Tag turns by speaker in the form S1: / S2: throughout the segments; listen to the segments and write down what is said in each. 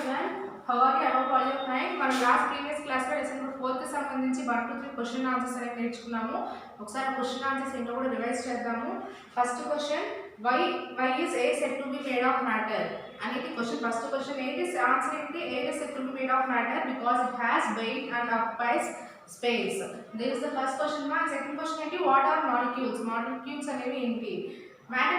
S1: everyone. How are you? I hope all you are fine. మనం last previous class లో lesson number 4 కి సంబంధించి 1 2 3 question answers అనేవి నేర్చుకున్నాము. ఒకసారి క్వశ్చన్ ఆన్సర్స్ ఏంటో కూడా రివైజ్ చేద్దాము. First question why is A said to be made of matter? అనేది క్వశ్చన్. ఫస్ట్ క్వశ్చన్ ఏంటి? ఆన్సర్ ఏంటి? A is said to be made of matter because it has weight and occupies space. This is the first question. Second question ఏంటి? What are molecules? Molecules అనేవి ఏంటి? Matter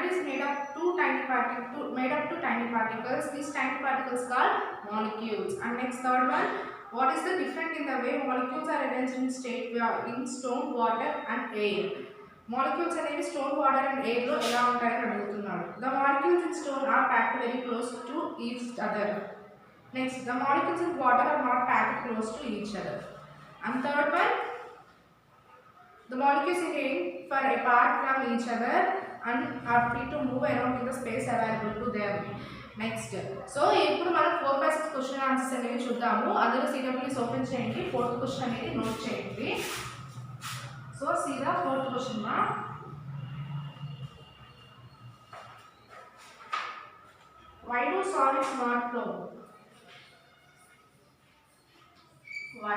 S1: is made up to tiny particles. These tiny particles called molecules. And next third one, what is the difference in the way molecules are arranged in state in stone, water and air? Molecules అనేవి stone, water and air లో ఎలా ఉంటాయని అడుగుతున్నాడు. The molecules in stone are packed very close to each other. Next, the molecules in water are not packed close to each other. And third one, the molecules in air far apart from each other and are free to move around in the space available to them. Next, so ఇప్పుడు మనం 4 by 6 question answers అనేవి చూద్దాము. అందరూ CWS open చేయండి. Fourth question అనేది note చేయండి. So సీదా fourth question మా why do solids not flow? Why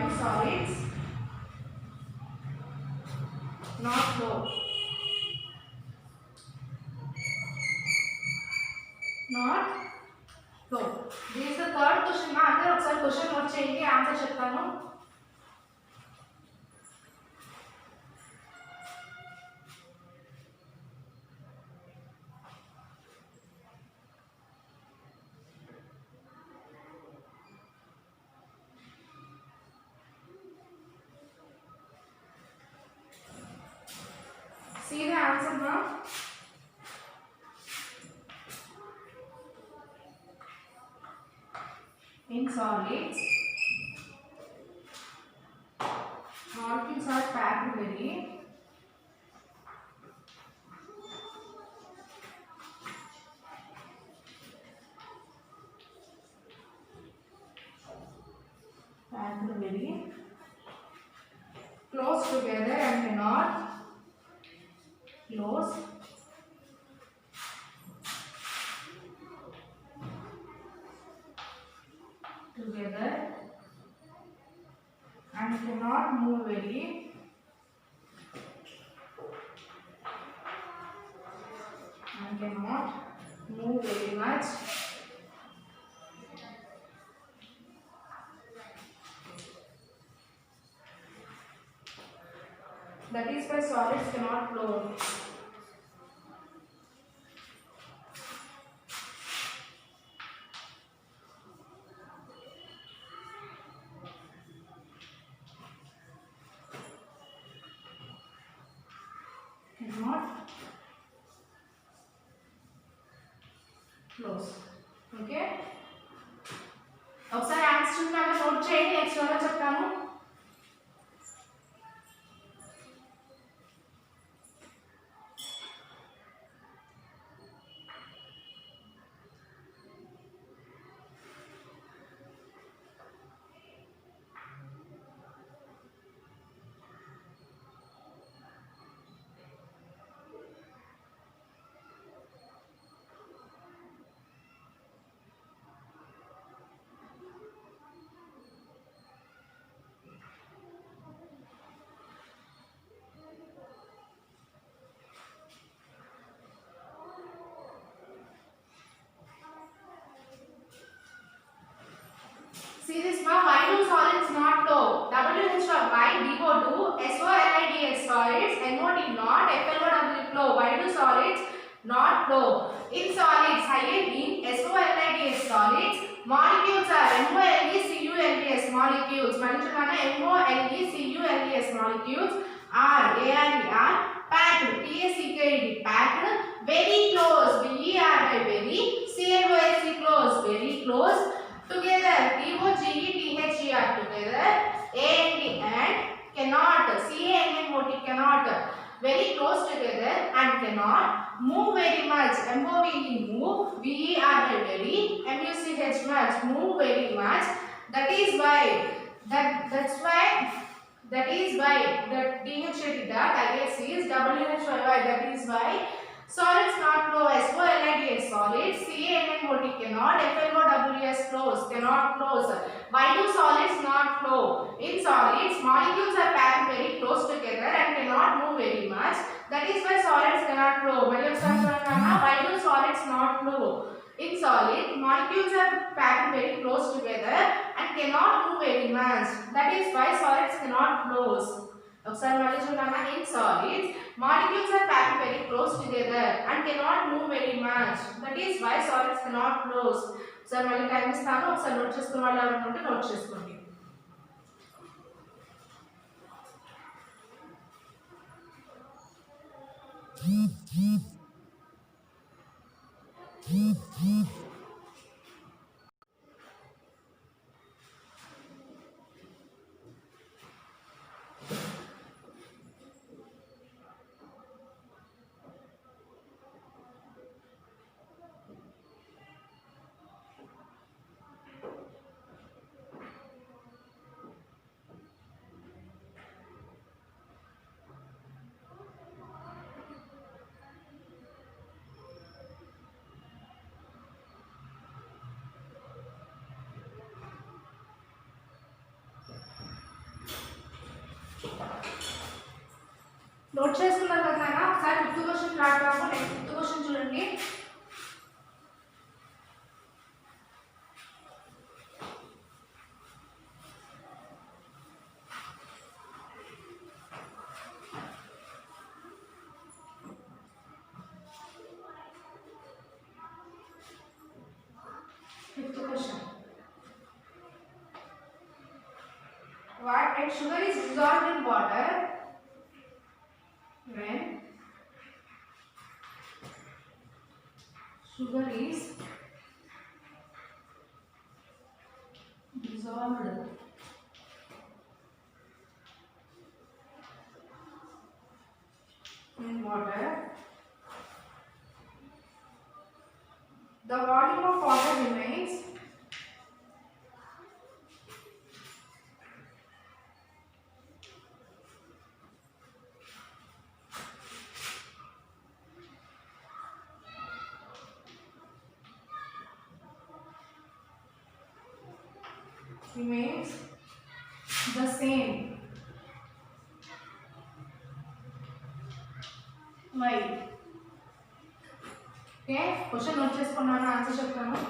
S1: do solids not flow? Not flow. This is the third question. మా అందరూ ఒకసారి క్వశ్చన్ నోట్ చేయండి, ఆన్సర్ చెప్తాను. See the answer now. In solids, molecules are packed very close together and cannot close together and cannot move very much. That is why solids cannot flow. Close. Okay. ఒకసారి answer నాకు note చేయండి, next వరకు చెప్తాను. See this ma, why do solids not flow? WH of why DO2 SOLIDS solids NOD not FLOW flow. Why do solids not flow? In solids higher in SOLIDS solids molecules are MOLECULS molecules. Manchana MOLECULS molecules are A and E are packed PACKED packed very close VERY very CLOSE close very close together TOGETHER together A and D and cannot CANMOT cannot very close together and cannot move very much MOVE move VERY very MUCH much move very much. That's why That is why the DHA that IS is WHY. That is why solids not flow. SOLIDS solids. CaNNOT cannot. FLOWS flows cannot flows. Why do solids not flow? In solids, molecules are packed very close together and cannot move very much. That is why solids cannot flow. Why do solids not flow? In solid, molecules are packed very close together and cannot move very much. That is why solids cannot flow. In solids, molecules are packed very close together and cannot move very much. That is why solids cannot flow. ఒకసారి మళ్ళీ time ఇస్తాను, ఒకసారి note చేసుకున్న వాళ్ళు ఎవరైనా ఉంటే note చేసుకోండి. Note చేసుకున్నారు కదా నాన్న, ఒకసారి ఫిఫ్త్ క్వశ్చన్ రాద్దాము. నెక్స్ట్ ఫిఫ్త్ క్వశ్చన్ చూడండి. Fifth question. When sugar is dissolved in water, when sugar is dissolved in water, the volume of water remains the same. Why? Okay, question note చేసుకున్నాను, answer చెప్తాను.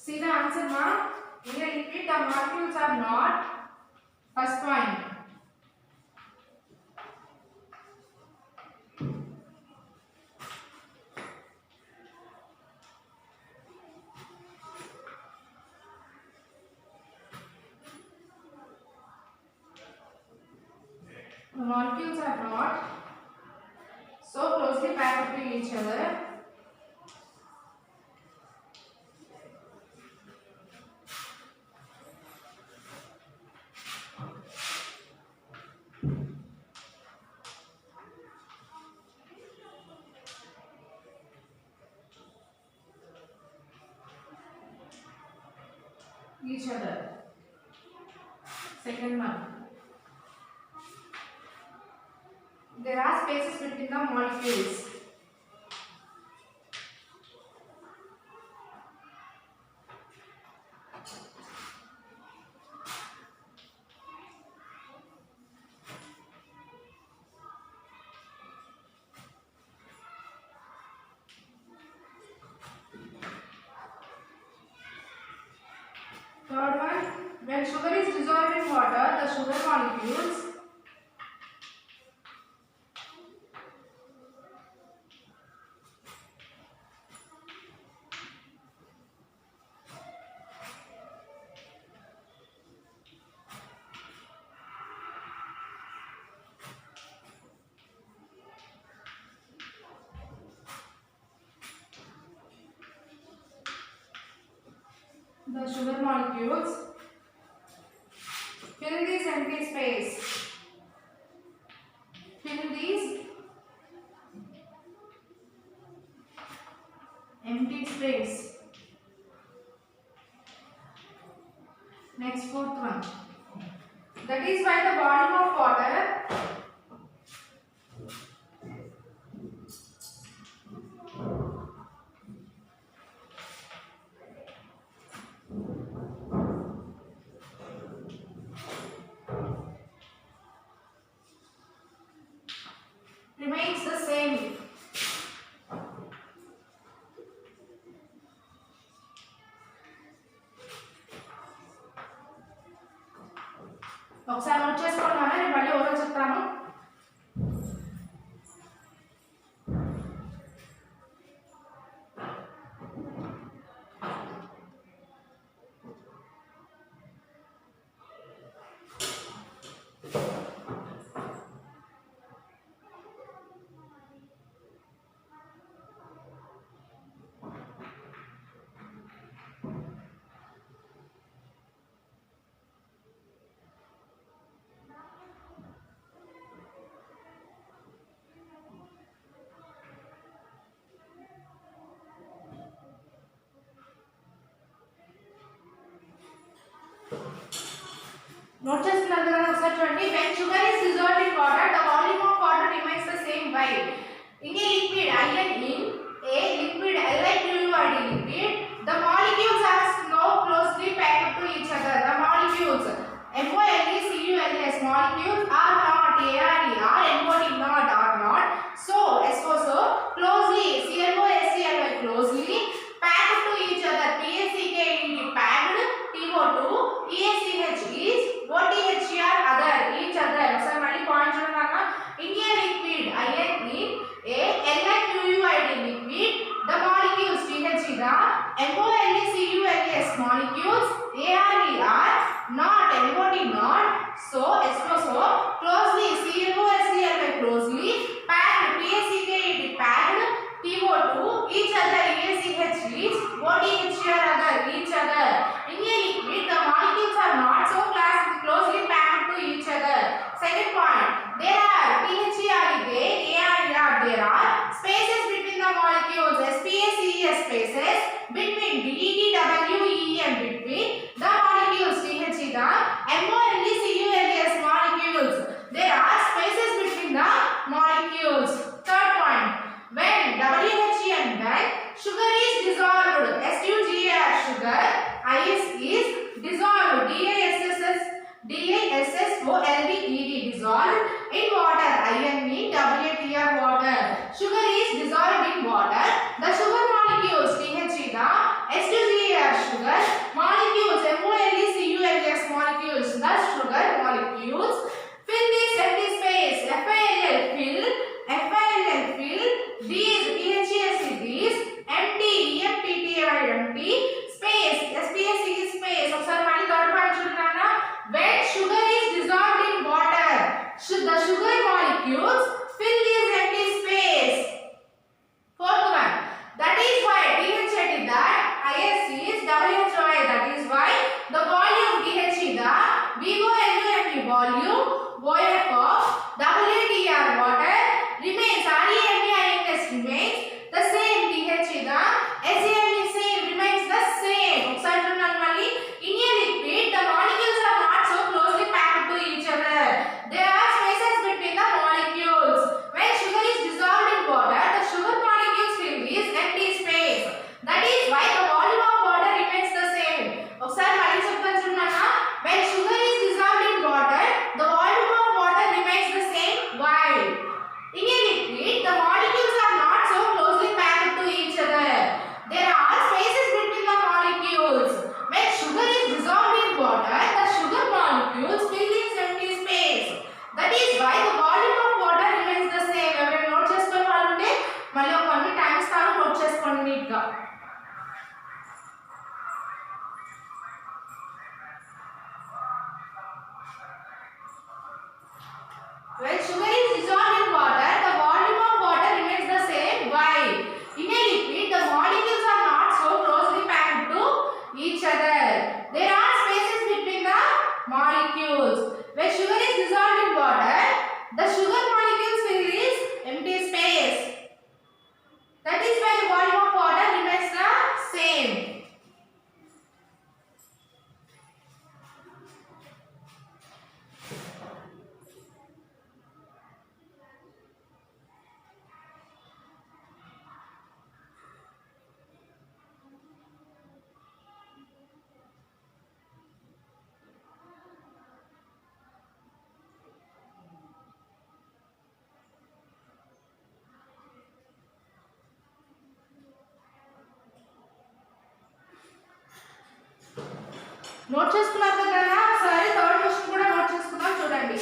S1: See the answer, ma? In a liquid, the molecules are not. First point. The molecules are not so closely packed to each other. Each other. Second one. There are spaces between the molecules. Third one, when sugar is dissolved in water, the sugar molecules the sugar molecules fill this empty space. Fill these empty space. Next, fourth one. That is why the volume of water remains the same. ఒకసారి note చేసుకోండి, నేను మళ్ళీ over చెప్తాను. Note చేసుకున్నారు కదా, ఒకసారి చూడండి. when sugar is dissolved in water the volume of water remains the same. Why? In a liquid iron in a liquid LiQUID liquid the molecules are now closely packed to each other. The molecules MOLECULS molecules are not ARE MOD not are not so SO closely CLOSCLY closely packed to each other. PACKED packed TO2 EACH is OTHR other each other. ఒకసారి మళ్ళీ point చూడండి. in a liquid iron in a LiQUID liquid the molecules TH the MOLECULS molecules ARE are not MOD not so SO closely CLOSCLY closely packed PACKED packed TO2 each other EACH is OTHR other each other. In a liquid the molecules are not so closely packed to each other. Second point, there are there are spaces between the molecules SPACES spaces between DEWE and between the molecules THE the MOLECULS molecules. There are spaces between the molecules. Third point, when WHE and when sugar is dissolved SUGR sugar IS is dissolved DISSOLVED dissolved in water iron mean WTR water. Sugar is dissolved in water. The sugar molecules THE the SUGR sugar molecules MOLECULS molecules the sugar molecules fill this empty space. FILL fill these THES these empty empty space SPAC is space. ఒకసారి మళ్ళీ third point చూడండి. when sugar is dissolved in water the sugar molecules fill this empty space. Fourth one, that is why THE that IS is WHY that is why the volume THE the VOLUME volume OF of WTR water remains REMAINS remains the same. THE the SAM is same remains the same. ఒకసారి చూడండి మళ్ళీ. in a liquid the molecules are not so closely packed to each other. There are spaces between the molecules. When sugar is dissolved in water the sugar molecules fill this empty space. That is why the volume of water remains the same. ఒకసారి మళ్ళీ చెప్తాను చూడండి. when sugar is dissolved in water the volume of water remains the same. Why? in a liquid the molecules are not so closely packed to each other. There are spaces between the molecules. When sugar is dissolved in water the sugar molecules fill this empty space. That is why the volume of water remains the same. ఎవరైనా note చేసుకునే వాళ్ళు ఉంటే మళ్ళీ ఒక 1 times తాను note చేసుకోండి neat గా. when sugar is dissolved in water the volume of water remains the same. Why? in a liquid the molecules are not so closely packed to each other. molecules. When sugar is dissolved in water, the sugar molecules fill this empty space. That is why the volume of water remains the same. Note చేసుకున్నారు కదా సరే third question కూడా note చేసుకుందాం చూడండి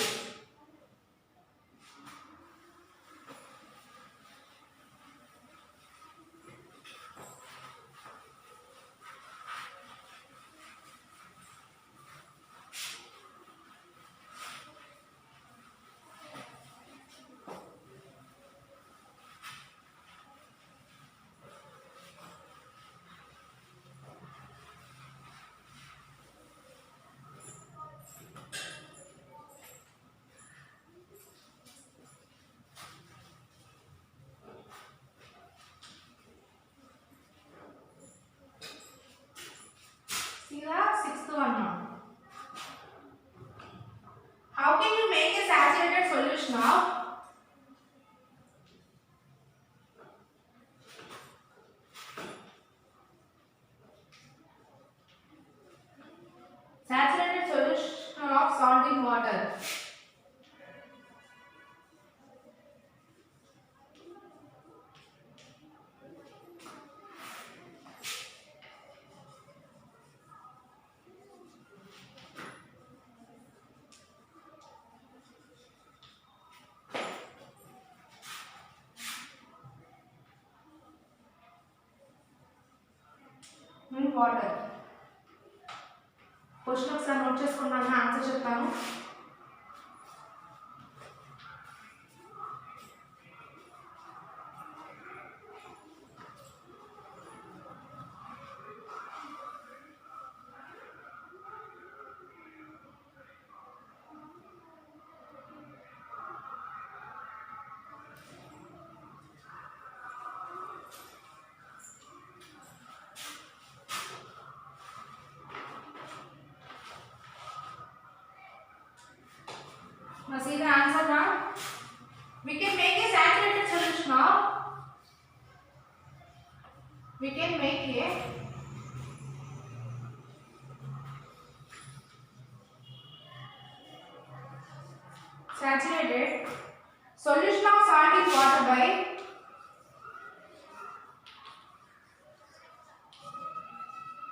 S1: See the sixth one now. How can you make a saturated solution of salt in water? Water question ఒకసారి note చేసుకున్నాను answer చెప్తాను Now see the answer now. We can make a saturated solution now. We can make a saturated solution of salt in water by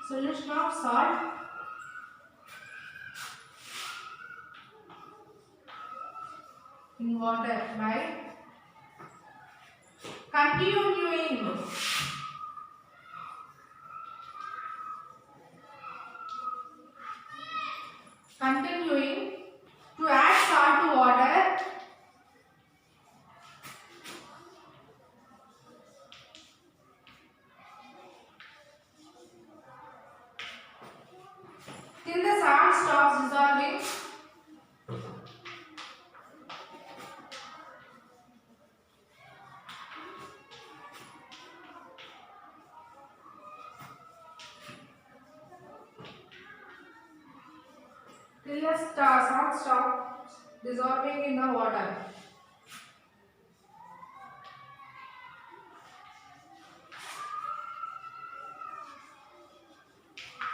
S1: solution of salt in water by continuing to add salt to water till the salt stops dissolving till the salt stops dissolving in the water.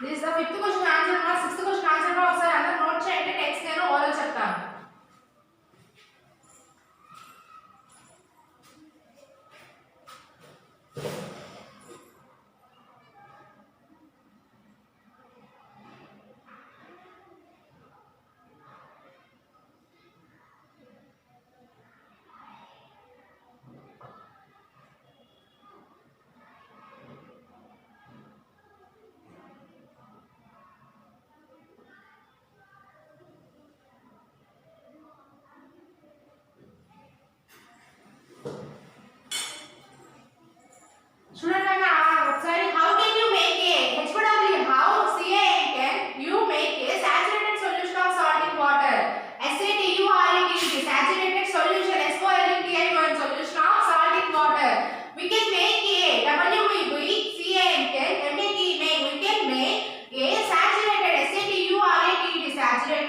S1: This is the fifth question answer. Now sixth question answer now ఒకసారి అందరూ note చేయండి next నేను oral చెప్తాను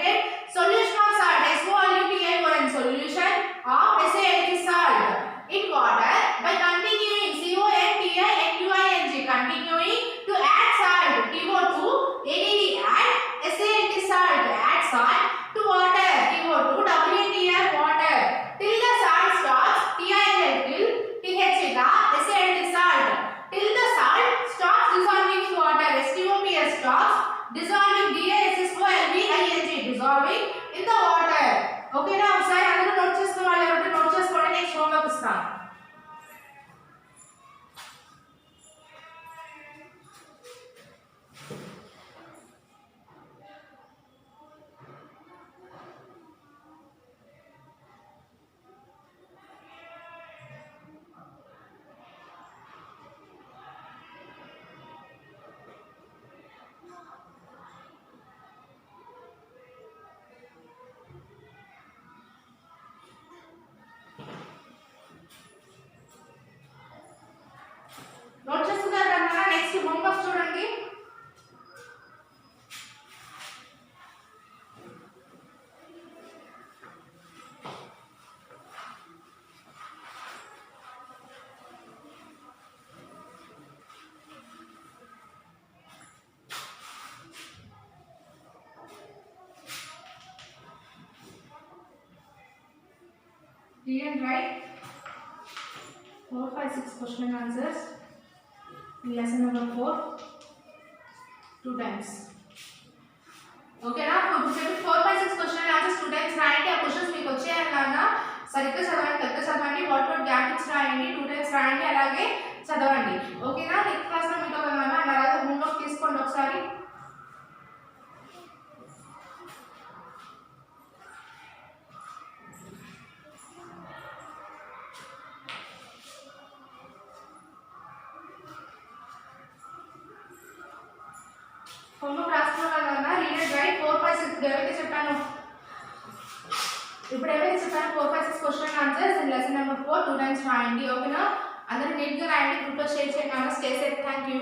S1: write solution of salt, SOLUTION, solution of SALT salt in water by continuing CONTINUING, continuing to add salt TO2 ADD add SALT salt, add salt to water TO2 WTR water till the salt stops TIL till TH SALT salt till the salt stops dissolving in water STOPS stops dissolving DISSOLVING dissolving in the water. Okay ना ఒకసారి అందరూ note చేసుకోవాలి అంటే note చేసుకోండి next homework ఇస్తాను. Note చేసుకున్నారు కదా next homework చూడండి. Read and write 4, 5, 6 question and answers. Lesson number 4 2 times. Okay ना 4, 5, 6 question and answers 2 times రాయండి. ఆ క్వశ్చన్స్ మీకు వచ్చేయాలన్నా సరిగ్గా చదవండి, కరెక్ట్గా చదవండి, వాట్ వాట్ గ్యాప్ ఇచ్చి రాయండి, 2 times రాయండి, అలాగే చదవండి. ఓకేనా నెక్స్ట్ క్లాస్లో మీతో కలవన్నా అండ్ అలాగే హోంవర్క్ తీసుకోండి ఒకసారి. హోంవర్క్ రాసుకున్నాను కదా రీడ్ అండ్ రైట్ 4, 5, 6 ఏవైతే చెప్పాను ఇప్పుడు ఏవైతే చెప్పాను 4, 5, 6 question answers and lesson number 4 2 times రాయండి. ఓకేనా అందరూ నీట్గా రాయండి, గ్రూప్లో షేర్ చేయండి. Stay safe. Thank you.